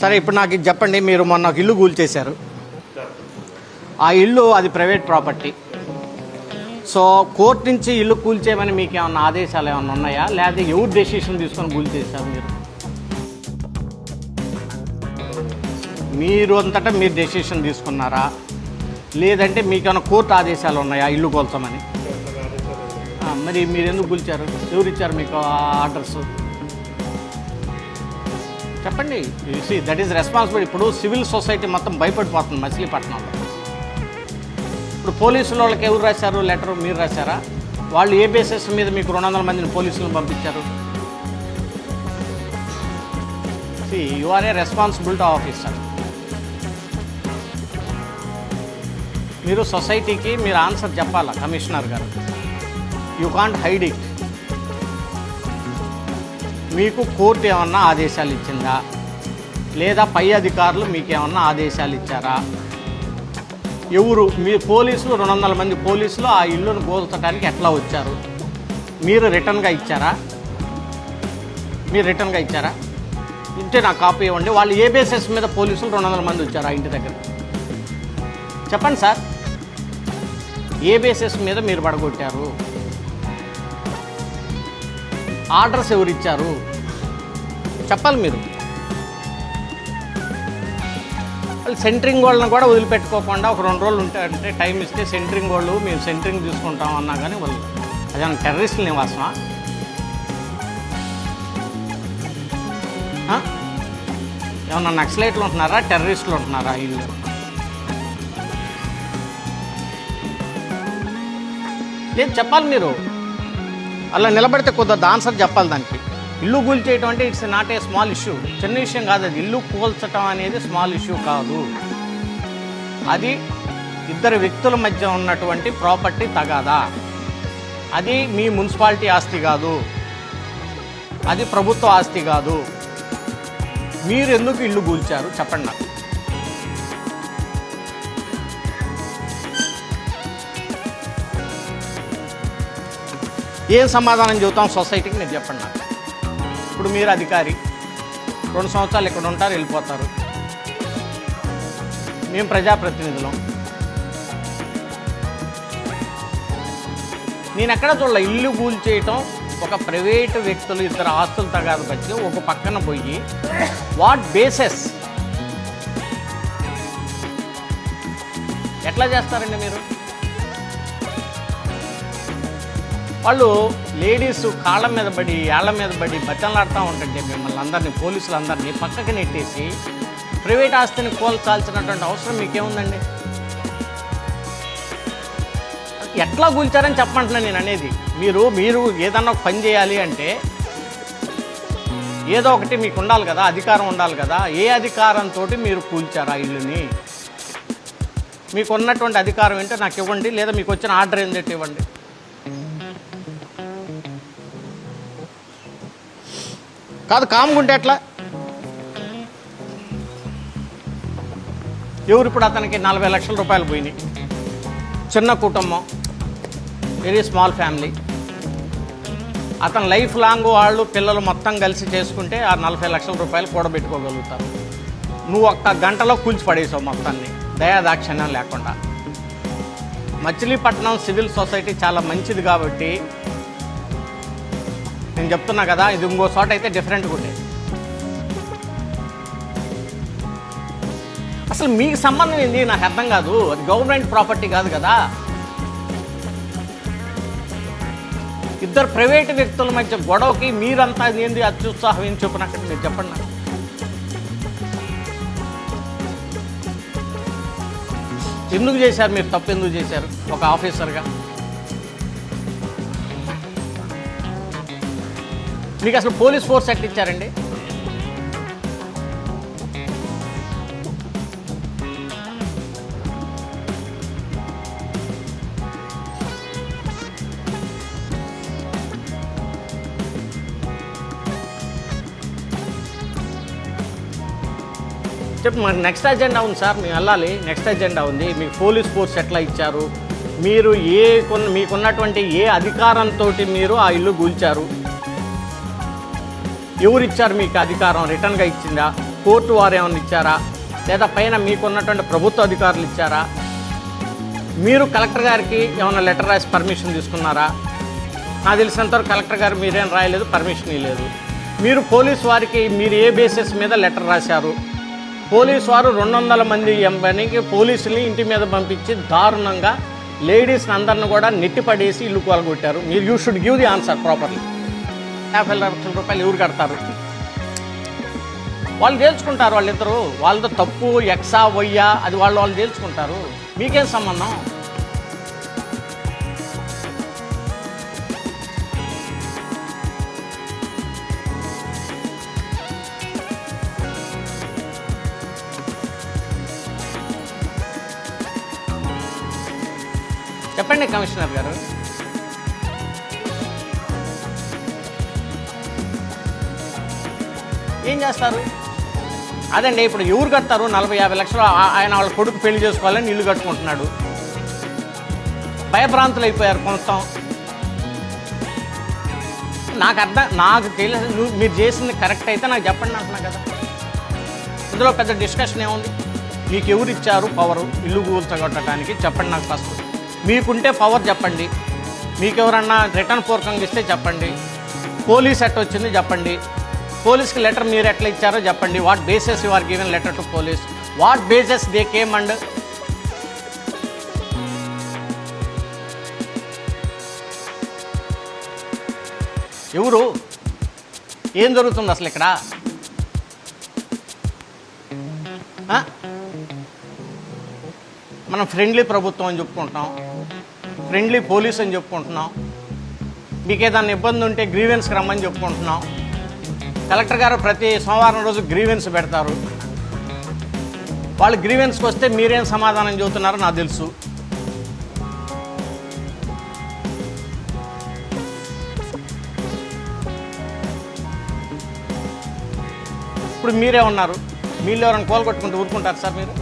సరే ఇప్పుడు నాకు ఇది చెప్పండి, మీరు మొన్న ఒక ఇల్లు కూల్చేశారు. ఆ ఇల్లు అది ప్రైవేట్ ప్రాపర్టీ. సో కోర్టు నుంచి ఇల్లు కూల్చేయమని మీకు ఏమన్నా ఆదేశాలు ఏమన్నా ఉన్నాయా, లేదా ఎవరు డెసిషన్ తీసుకొని కూల్చేశారు? మీరు అంతటా మీరు డెసిషన్ తీసుకున్నారా, లేదంటే మీకు ఏమైనా కోర్టు ఆదేశాలు ఉన్నాయా ఇల్లు కూల్చమని? మరి మీరు ఎందుకు కూల్చారు? ఎవరు ఇచ్చారు మీకు ఆర్డర్స్? చెప్పండి. See that is responsibility. ఇప్పుడు సివిల్ సొసైటీ మొత్తం భయపడిపోతుంది మచిలీపట్నంలో. ఇప్పుడు పోలీసుల వాళ్ళకి ఎవరు రాశారు లెటర్? మీరు రాశారా? వాళ్ళు ఏ బేసిస్ మీద మీకు 200 మందిని పోలీసులను పంపించారు? See you are a responsibility officer. మీరు సొసైటీకి మీరు ఆన్సర్ చెప్పాలా కమిషనర్ గారు. You can't hide it. మీకు కోర్టు ఏమన్నా ఆదేశాలు ఇచ్చిందా, లేదా పై అధికారులు మీకు ఏమన్నా ఆదేశాలు ఇచ్చారా? ఎవరు మీ పోలీసులు 200 మంది పోలీసులు ఆ ఇల్లును కూల్చడానికి ఎట్లా వచ్చారు? మీరు రిటర్న్గా ఇచ్చారా? ఇంటే నాకు కాపీ ఇవ్వండి. వాళ్ళు ఏ బేసిస్ మీద పోలీసులు 200 మంది వచ్చారు ఆ ఇంటి దగ్గర? చెప్పండి సార్, ఏ బేసిస్ మీద మీరు పడగొట్టారు? ఆర్డర్స్ ఎవరు ఇచ్చారు? చెప్పాలి మీరు. వాళ్ళు సెంటరింగ్ వాళ్ళని కూడా వదిలిపెట్టుకోకుండా ఒక 2 రోజులు అంటే టైం ఇస్తే సెంటరింగ్ వాళ్ళు మేము సెంటరింగ్ తీసుకుంటాం అన్నా కానీ వాళ్ళు అదేమన్నా టెర్రరిస్టుల నివాసమా? ఏమన్నా నక్సలైట్లు ఉంటున్నారా, టెర్రరిస్టులు ఉంటున్నారా ఇల్లు? లేదు చెప్పాలి మీరు. అలా నిలబడితే కొద్దిగా ఆన్సర్ చెప్పాలి దానికి. ఇల్లు కూల్చేయటం అంటే it's not a small issue. చిన్న విషయం కాదు అది. ఇల్లు కూల్చటం అనేది స్మాల్ ఇష్యూ కాదు. అది 2 వ్యక్తుల మధ్య ఉన్నటువంటి ప్రాపర్టీ తగాదా. అది మీ మున్సిపాలిటీ ఆస్తి కాదు, అది ప్రభుత్వ ఆస్తి కాదు. మీరు ఎందుకు ఇల్లు కూల్చారు చెప్పండి నాకు. ఏం సమాధానం చెబుతాం సొసైటీకి మీరు చెప్పండి నాకు. ఇప్పుడు మీరు అధికారి, 2 సంవత్సరాలు ఇక్కడ ఉంటారు, వెళ్ళిపోతారు. మేము ప్రజాప్రతినిధులం. నేను ఎక్కడ చూడాల ఇల్లు కూల్చేయటం ఒక ప్రైవేటు వ్యక్తులు 2 ఆస్తులు తగాదు వచ్చి ఒక పక్కన పోయి వాట్ బేసెస్ ఎట్లా చేస్తారండి మీరు? వాళ్ళు లేడీస్ కాళ్ళ మీద పడి ఏళ్ల మీద పడి బచ్చలాడుతూ ఉంటుంటే మిమ్మల్ని అందరినీ పోలీసులందరినీ పక్కకి నెట్టేసి ప్రైవేట్ ఆస్తిని కోల్చాల్సినటువంటి అవసరం మీకేముందండి? ఎట్లా కూల్చారని చెప్పమంటున్నాను నేను అనేది. మీరు ఏదన్నా ఒక పని చేయాలి అంటే ఏదో ఒకటి మీకు ఉండాలి కదా, అధికారం ఉండాలి కదా. ఏ అధికారంతో మీరు కూల్చారు ఆ ఇల్లుని? మీకు ఉన్నటువంటి అధికారం ఏంటో నాకు ఇవ్వండి, లేదా మీకు వచ్చిన ఆర్డర్ ఏంటంటే ఇవ్వండి. కాదు కాముకుంటే ఎట్లా? ఎవరు ఇప్పుడు అతనికి 40 లక్షల రూపాయలు పోయినాయి. చిన్న కుటుంబం, వెరీ స్మాల్ ఫ్యామిలీ. అతను లైఫ్ లాంగ్ వాళ్ళు పిల్లలు మొత్తం కలిసి చేసుకుంటే ఆ 40 లక్షల రూపాయలు కూడబెట్టుకోగలుగుతారు. నువ్వు 1 గంటలో కూల్చి పడేసావు మొత్తాన్ని, దయాదాక్షిణ్యం లేకుండా. మచిలీపట్నం సివిల్ సొసైటీ చాలా మంచిది కాబట్టి నేను చెప్తున్నా కదా. ఇది ఇంకో చోట అయితే డిఫరెంట్గా ఉండేది. అసలు మీకు సంబంధం ఏంది నాకు అర్థం కాదు. అది గవర్నమెంట్ ప్రాపర్టీ కాదు కదా. 2 ప్రైవేటు వ్యక్తుల మధ్య గొడవకి మీరంతా ఏంది అత్యుత్సాహం ఏం చెప్పినట్టు మీరు చెప్పండి నాకు. ఎందుకు చేశారు మీరు? తప్పు ఎందుకు చేశారు ఒక ఆఫీసర్గా? మీకు అసలు పోలీస్ ఫోర్స్ ఎట్లా ఇచ్చారండి? చెప్పు. మాకు నెక్స్ట్ అజెండా ఉంది సార్, మేము వెళ్ళాలి. నెక్స్ట్ అజెండా ఉంది. మీకు పోలీస్ ఫోర్స్ ఎట్లా ఇచ్చారు? మీరు మీకున్నటువంటి ఏ అధికారంతో మీరు ఆ ఇల్లు కూల్చారు? ఎవరిచ్చారు మీకు అధికారం? రిటర్న్గా ఇచ్చిందా? కోర్టు వారు ఏమైనా ఇచ్చారా, లేదా పైన మీకున్నటువంటి ప్రభుత్వ అధికారులు ఇచ్చారా, మీరు కలెక్టర్ గారికి ఏమైనా లెటర్ రాసి పర్మిషన్ తీసుకున్నారా? నాకు తెలిసినంతవరకు కలెక్టర్ గారు మీరేం రాయలేదు, పర్మిషన్ ఇవ్వలేదు. మీరు పోలీసు వారికి మీరు ఏ బేసిస్ మీద లెటర్ రాశారు? పోలీసు వారు 200 మంది ఎంపనికి పోలీసుల్ని ఇంటి మీద పంపించి దారుణంగా లేడీస్ని అందరిని కూడా నెట్టిపడేసి ఇల్లు కూలగొట్టారు. మీరు you should give the answer properly. 50 లక్షల రూపాయలు ఎవరు కడతారు? వాళ్ళు తేల్చుకుంటారు. వాళ్ళిద్దరు వాళ్ళతో తప్పు ఎక్సా వయ్యా అది వాళ్ళు తేల్చుకుంటారు. మీకేం సంబంధం? చెప్పండి కమిషనర్ గారు. ఏం చేస్తారు? అదండి, ఇప్పుడు ఎవరు కడతారు? 40-50 లక్షలు ఆయన వాళ్ళ కొడుకు పెళ్లి చేసుకోవాలని ఇల్లు కట్టుకుంటున్నాడు. భయభ్రాంతులు అయిపోయారు మొత్తం. నాకు తెలియదు. మీరు చేసింది కరెక్ట్ అయితే నాకు చెప్పండి అంటున్నా కదా. ఇందులో పెద్ద డిస్కషన్ ఏముంది? మీకు ఎవరు ఇచ్చారు పవరు ఇల్లు కూల్చగొట్టడానికి? చెప్పండి నాకు ఫస్ట్. మీకుంటే పవర్ చెప్పండి. మీకు ఎవరన్నా రిటర్న్ పూర్వకంగా ఇస్తే చెప్పండి. పోలీస్ ఎట్ వచ్చింది చెప్పండి. పోలీస్కి లెటర్ మీరు ఎట్లా ఇచ్చారో చెప్పండి. What bases you are given letter to police? What bases they came and ఎవరు? ఏం జరుగుతుంది అసలు ఇక్కడ? మనం ఫ్రెండ్లీ ప్రభుత్వం అని చెప్పుకుంటున్నాం, ఫ్రెండ్లీ పోలీస్ అని చెప్పుకుంటున్నాం. మీకు ఏదైనా ఇబ్బంది ఉంటే గ్రీవెన్స్కి రమ్మని చెప్పుకుంటున్నాం. కలెక్టర్ గారు ప్రతి సోమవారం రోజు గ్రీవెన్స్ పెడతారు. వాళ్ళు గ్రీవెన్స్కి వస్తే మీరేం సమాధానం చెబుతున్నారో నాకు తెలుసు. ఇప్పుడు మీరే ఉన్నారు. మీరు ఎవరైనా కోలుకొట్టుకుంటూ ఊరుకుంటారు సార్? మీరు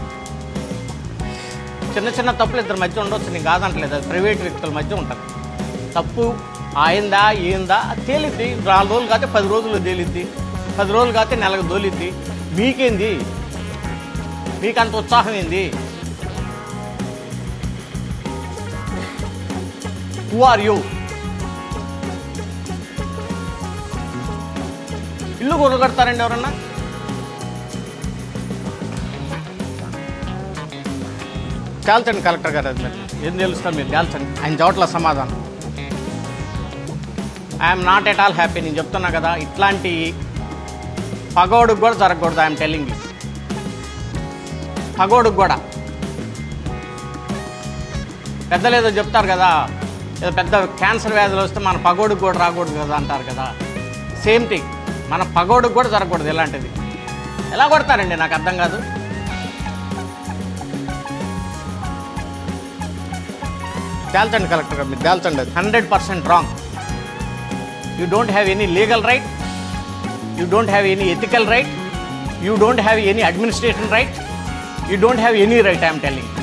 చిన్న చిన్న తప్పులు ఇద్దరి మధ్య ఉండొచ్చు, నేను కాదంటలేదు. అది ప్రైవేట్ వ్యక్తుల మధ్య ఉంటుంది. తప్పు ఆయిందా ఏందా తేలిద్ది. 4 రోజులు కాతే 10 రోజులు తేలిద్ది, 10 రోజులు కాతే నెలకు తోలిద్ది. మీకేంది? మీకు అంత ఉత్సాహం ఏంది? Who are you? ఇల్లు కొనగడతారండి ఎవరన్నా? తేల్చండి కలెక్టర్ గారు. అది ఏం తెలుస్తారు మీరు తేల్చండి. ఆయన చోట్ల సమాధానం. I'm not at all happy. నేను చెప్తున్నా కదా, ఇట్లాంటి పగోడుకు కూడా జరగకూడదు. I'm telling you. పగోడుకు కూడా పెద్దలు ఏదో చెప్తారు కదా, ఏదో పెద్ద క్యాన్సర్ వ్యాధులు వస్తే మన పగోడుకు కూడా రాకూడదు కదా అంటారు కదా. సేమ్ థింగ్, మన పగోడుకు కూడా జరగకూడదు ఇలాంటిది. ఎలా కొడతారండి నాకు అర్థం కాదు. తేల్చండి కలెక్టర్ గారు, మీరు తేల్చండి. అది 100% wrong. You don't have any legal right, you don't have any ethical right, you don't have any administration right, you don't have any right, I am telling you.